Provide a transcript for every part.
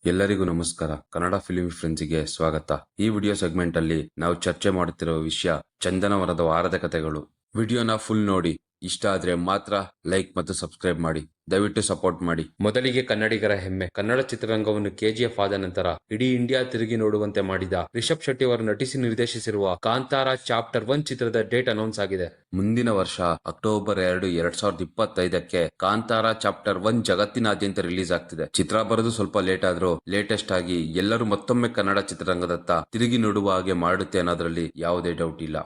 ಎಲ್ಲರಿಗೂ ನಮಸ್ಕಾರ. ಕನ್ನಡ ಫಿಲ್ಮ್ ಫ್ರೆಂಡ್ಸ್ಗೆ ಸ್ವಾಗತ. ಈ ವಿಡಿಯೋ ಸೆಗ್ಮೆಂಟ್ ಅಲ್ಲಿ ನಾವು ಚರ್ಚೆ ಮಾಡುತ್ತಿರುವ ವಿಷಯ ಚಂದನವನದ ವಾರದ ಕಥೆಗಳು. ವಿಡಿಯೋನ ಫುಲ್ ನೋಡಿ. ಇಷ್ಟ ಆದ್ರೆ ಮಾತ್ರ ಲೈಕ್ ಮತ್ತು ಸಬ್ಸ್ಕ್ರೈಬ್ ಮಾಡಿ. ದಯವಿಟ್ಟು ಸಪೋರ್ಟ್ ಮಾಡಿ. ಮೊದಲಿಗೆ ಕನ್ನಡಿಗರ ಹೆಮ್ಮೆ. ಕನ್ನಡ ಚಿತ್ರರಂಗವನ್ನು ಕೆಜಿಎಫ್ ಆದ ನಂತರ ಇಡೀ ಇಂಡಿಯಾ ತಿರುಗಿ ನೋಡುವಂತೆ ಮಾಡಿದ ರಿಷಬ್ ಶೆಟ್ಟಿ ಅವರು ನಟಿಸಿ ನಿರ್ದೇಶಿಸಿರುವ ಕಾಂತಾರ ಚಾಪ್ಟರ್ 1 ಚಿತ್ರದ ಡೇಟ್ ಅನೌನ್ಸ್ ಆಗಿದೆ. ಮುಂದಿನ ವರ್ಷ ಅಕ್ಟೋಬರ್ 2, 2025ಕ್ಕೆ ಕಾಂತಾರ ಚಾಪ್ಟರ್ 1 ಜಗತ್ತಿನಾದ್ಯಂತ ರಿಲೀಸ್ ಆಗ್ತಿದೆ. ಚಿತ್ರ ಬರೋದು ಸ್ವಲ್ಪ ಲೇಟ್ ಆದ್ರೂ ಲೇಟೆಸ್ಟ್ ಆಗಿ ಎಲ್ಲರೂ ಮತ್ತೊಮ್ಮೆ ಕನ್ನಡ ಚಿತ್ರರಂಗದತ್ತ ತಿರುಗಿ ನೋಡುವ ಹಾಗೆ ಮಾಡುತ್ತೆ ಅನ್ನೋದ್ರಲ್ಲಿ ಯಾವುದೇ ಡೌಟ್ ಇಲ್ಲ.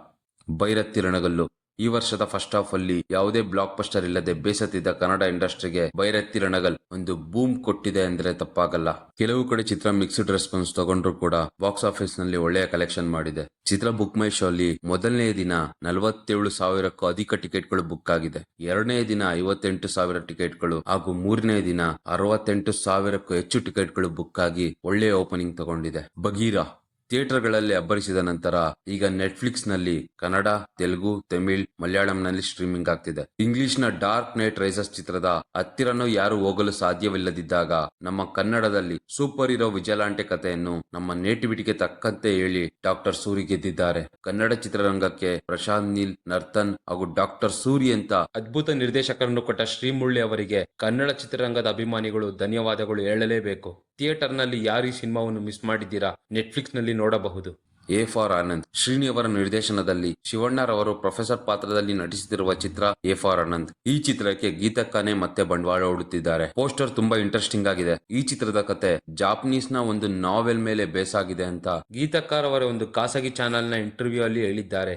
ಭೈರತಿ ರಣಗಲ್ಲು. ಈ ವರ್ಷದ ಫಸ್ಟ್ ಹಾಫ್ ಅಲ್ಲಿ ಯಾವುದೇ ಬ್ಲಾಕ್ ಬಸ್ಟರ್ ಇಲ್ಲದೆ ಬೇಸತ್ತಿದ್ದ ಕನ್ನಡ ಇಂಡಸ್ಟ್ರಿಗೆ ಭೈರತಿ ರಣಗಲ್ ಒಂದು ಬೂಮ್ ಕೊಟ್ಟಿದೆ ಅಂದ್ರೆ ತಪ್ಪಾಗಲ್ಲ. ಕೆಲವು ಕಡೆ ಚಿತ್ರ ಮಿಕ್ಸ್ಡ್ ರೆಸ್ಪಾನ್ಸ್ ತಗೊಂಡ್ರು ಕೂಡ ಬಾಕ್ಸ್ ಆಫೀಸ್ ನಲ್ಲಿ ಒಳ್ಳೆಯ ಕಲೆಕ್ಷನ್ ಮಾಡಿದೆ. ಚಿತ್ರ ಬುಕ್ ಮೈ ಶೋ ಅಲ್ಲಿ ಮೊದಲನೇ ದಿನ 47,000ಕ್ಕೂ ಅಧಿಕ ಟಿಕೆಟ್ಗಳು ಬುಕ್ ಆಗಿದೆ. ಎರಡನೇ ದಿನ 58,000 ಟಿಕೆಟ್ಗಳು ಹಾಗೂ ಮೂರನೇ ದಿನ 68,000ಕ್ಕೂ ಹೆಚ್ಚು ಟಿಕೆಟ್ಗಳು ಬುಕ್ ಆಗಿ ಒಳ್ಳೆಯ ಓಪನಿಂಗ್ ತಗೊಂಡಿದೆ. ಬಗೀರಾ ಥಿಯೇಟರ್ಗಳಲ್ಲಿ ಅಬ್ಬರಿಸಿದ ನಂತರ ಈಗ ನೆಟ್ಫ್ಲಿಕ್ಸ್ ನಲ್ಲಿ ಕನ್ನಡ, ತೆಲುಗು, ತಮಿಳ್, ಮಲಯಾಳಂನಲ್ಲಿ ಸ್ಟ್ರೀಮಿಂಗ್ ಆಗ್ತಿದೆ. ಇಂಗ್ಲಿಷ್ ನ ಡಾರ್ಕ್ ನೈಟ್ ರೈಸಸ್ ಚಿತ್ರದ ಹತ್ತಿರನೂ ಯಾರು ಹೋಗಲು ಸಾಧ್ಯವಿಲ್ಲದಿದ್ದಾಗ ನಮ್ಮ ಕನ್ನಡದಲ್ಲಿ ಸೂಪರ್ ಹೀರೋ ವಿಜಲಾಂಟೆ ಕಥೆಯನ್ನು ನಮ್ಮ ನೇಟಿವಿಟಿಗೆ ತಕ್ಕಂತೆ ಹೇಳಿ ಡಾಕ್ಟರ್ ಸೂರಿ ಗೆದ್ದಿದ್ದಾರೆ. ಕನ್ನಡ ಚಿತ್ರರಂಗಕ್ಕೆ ಪ್ರಶಾಂತ್ ನೀಲ್, ನರ್ತನ್ ಹಾಗೂ ಡಾಕ್ಟರ್ ಸೂರಿ ಅಂತ ಅದ್ಭುತ ನಿರ್ದೇಶಕರನ್ನು ಕೊಟ್ಟ ಶ್ರೀಮುರಳಿ ಅವರಿಗೆ ಕನ್ನಡ ಚಿತ್ರರಂಗದ ಅಭಿಮಾನಿಗಳು ಧನ್ಯವಾದಗಳು ಹೇಳಲೇಬೇಕು. ಥಿಯೇಟರ್ ನಲ್ಲಿ ಯಾರು ಈ ಸಿನಿಮಾವನ್ನು ಮಿಸ್ ಮಾಡಿದ್ದೀರಾ, ನೆಟ್ಫ್ಲಿಕ್ಸ್ ನಲ್ಲಿ ನೋಡಬಹುದು. A for Anand. ಶ್ರೀನಿ ಅವರ ನಿರ್ದೇಶನದಲ್ಲಿ ಶಿವಣ್ಣರವರು ಪ್ರೊಫೆಸರ್ ಪಾತ್ರದಲ್ಲಿ ನಟಿಸುತ್ತಿರುವ ಚಿತ್ರ ಎ ಫಾರ್ ಆನಂದ್. ಈ ಚಿತ್ರಕ್ಕೆ ಗೀತಕ್ಕನೇ ಮತ್ತೆ ಬಂಡವಾಳ ಹೂಡುತ್ತಿದ್ದಾರೆ. ಪೋಸ್ಟರ್ ತುಂಬಾ ಇಂಟ್ರೆಸ್ಟಿಂಗ್ ಆಗಿದೆ. ಈ ಚಿತ್ರದ ಕತೆ ಜಾಪನೀಸ್ ನ ಒಂದು ನಾವೆಲ್ ಮೇಲೆ ಬೇಸ್ ಆಗಿದೆ ಅಂತ ಗೀತಕ್ಕರ್ ಅವರ ಒಂದು ಖಾಸಗಿ ಚಾನೆಲ್ ನ ಇಂಟರ್ವ್ಯೂ ಅಲ್ಲಿ ಹೇಳಿದ್ದಾರೆ.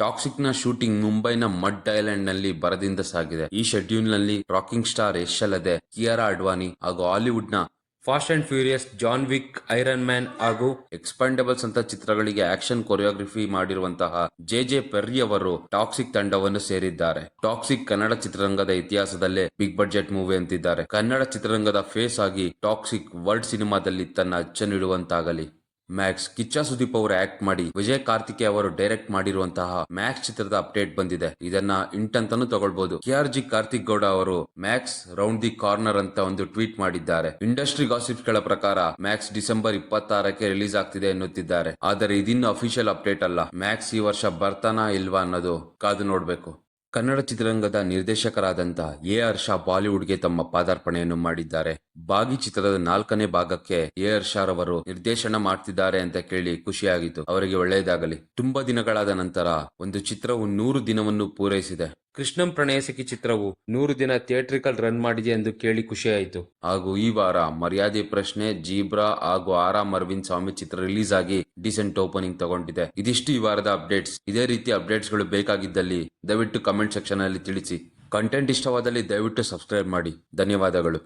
ಟಾಕ್ಸಿಕ್ ನ ಶೂಟಿಂಗ್ ಮುಂಬೈನ ಮಡ್ ಐಲ್ಯಾಂಡ್ ನಲ್ಲಿ ಬರದಿಂದ ಸಾಗಿದೆ. ಈ ಶೆಡ್ಯೂಲ್ ನಲ್ಲಿ ರಾಕಿಂಗ್ ಸ್ಟಾರ್ ಯಶ್ ಅಲ್ಲದೆ ಕಿಯಾರಾ ಅಡ್ವಾನಿ ಹಾಗೂ ಹಾಲಿವುಡ್ ನ Fast and Furious, John Wick, Iron Man ಹಾಗೂ ಎಕ್ಸ್ಪಾಂಡಬಲ್ಸ್ ಅಂತ ಚಿತ್ರಗಳಿಗೆ ಆಕ್ಷನ್ ಕೊರಿಯೋಗ್ರಫಿ ಮಾಡಿರುವಂತಹ ಜೆ ಪೆರ್ರಿ ಅವರು ಟಾಕ್ಸಿಕ್ ತಂಡವನ್ನು ಸೇರಿದ್ದಾರೆ. ಟಾಕ್ಸಿಕ್ ಕನ್ನಡ ಚಿತ್ರರಂಗದ ಇತಿಹಾಸದಲ್ಲೇ ಬಿಗ್ ಬಡ್ಜೆಟ್ ಮೂವಿ ಅಂತಿದ್ದಾರೆ. ಕನ್ನಡ ಚಿತ್ರರಂಗದ ಫೇಸ್ ಆಗಿ ಟಾಕ್ಸಿಕ್ ವರ್ಲ್ಡ್ ಸಿನಿಮಾದಲ್ಲಿ ತನ್ನ ಅಚ್ಚನ್ನಿಡುವಂತಾಗಲಿ. ಮ್ಯಾಕ್ಸ್. ಕಿಚ್ಚ ಸುದೀಪ್ ಅವರು ಆಕ್ಟ್ ಮಾಡಿ ವಿಜಯ್ ಕಾರ್ತಿಕೇಯ ಅವರು ಡೈರೆಕ್ಟ್ ಮಾಡಿರುವಂತಹ ಮ್ಯಾಕ್ಸ್ ಚಿತ್ರದ ಅಪ್ಡೇಟ್ ಬಂದಿದೆ. ಇದನ್ನ ಇಂಟ್ ಅಂತಾನೂ ತಗೊಳ್ಬಹುದು. KRG ಕಾರ್ತಿಕ್ ಗೌಡ ಅವರು ಮ್ಯಾಕ್ಸ್ ರೌಂಡ್ ದಿ ಕಾರ್ನರ್ ಅಂತ ಒಂದು ಟ್ವೀಟ್ ಮಾಡಿದ್ದಾರೆ. ಇಂಡಸ್ಟ್ರಿ ಗಾಸಿಪ್ಸ್ ಗಳ ಪ್ರಕಾರ ಮ್ಯಾಕ್ಸ್ ಡಿಸೆಂಬರ್ 26ಕ್ಕೆ ರಿಲೀಸ್ ಆಗ್ತಿದೆ ಎನ್ನುತ್ತಿದ್ದಾರೆ. ಆದರೆ ಇದಿನ್ನು ಅಫಿಷಿಯಲ್ ಅಪ್ಡೇಟ್ ಅಲ್ಲ. ಮ್ಯಾಕ್ಸ್ ಈ ವರ್ಷ ಬರ್ತಾನಾ ಇಲ್ವಾ ಅನ್ನೋದು ಕಾದು ನೋಡ್ಬೇಕು. ಕನ್ನಡ ಚಿತ್ರರಂಗದ ನಿರ್ದೇಶಕರಾದಂಥ AR ಶಾ ಬಾಲಿವುಡ್ಗೆ ತಮ್ಮ ಪಾದಾರ್ಪಣೆಯನ್ನು ಮಾಡಿದ್ದಾರೆ. ಬಾಗಿ ಚಿತ್ರದ 4ನೇ ಭಾಗಕ್ಕೆ AR ಶಾ ರವರು ನಿರ್ದೇಶನ ಮಾಡ್ತಿದ್ದಾರೆ ಅಂತ ಕೇಳಿ ಖುಷಿಯಾಗಿತ್ತು. ಅವರಿಗೆ ಒಳ್ಳೆಯದಾಗಲಿ. ತುಂಬಾ ದಿನಗಳಾದ ನಂತರ ಒಂದು ಚಿತ್ರವು 100 ದಿನವನ್ನು ಪೂರೈಸಿದೆ. ಕೃಷ್ಣಂ ಪ್ರಣಯಸಖಿ ಚಿತ್ರವು 100 ದಿನ ಥಿಯೇಟ್ರಿಕಲ್ ರನ್ ಮಾಡಿದೆ ಎಂದು ಕೇಳಿ ಖುಷಿಯಾಯಿತು. ಹಾಗೂ ಈ ವಾರ ಮರ್ಯಾದೆ ಪ್ರಶ್ನೆ, ಜೀಬ್ರಾ ಹಾಗೂ ಆರಾಮ್ ಅರವಿಂದ್ ಸ್ವಾಮಿ ಚಿತ್ರ ರಿಲೀಸ್ ಆಗಿ ಡಿಸೆಂಟ್ ಓಪನಿಂಗ್ ತಗೊಂಡಿದೆ. ಇದಿಷ್ಟು ಈ ವಾರದ ಅಪ್ಡೇಟ್ಸ್. ಇದೇ ರೀತಿ ಅಪ್ಡೇಟ್ಸ್ ಗಳು ಬೇಕಾಗಿದ್ದಲ್ಲಿ ದಯವಿಟ್ಟು ಕಮೆಂಟ್ ಸೆಕ್ಷನ್ ಅಲ್ಲಿ ತಿಳಿಸಿ. ಕಂಟೆಂಟ್ ಇಷ್ಟವಾದಲ್ಲಿ ದಯವಿಟ್ಟು ಸಬ್ಸ್ಕ್ರೈಬ್ ಮಾಡಿ. ಧನ್ಯವಾದಗಳು.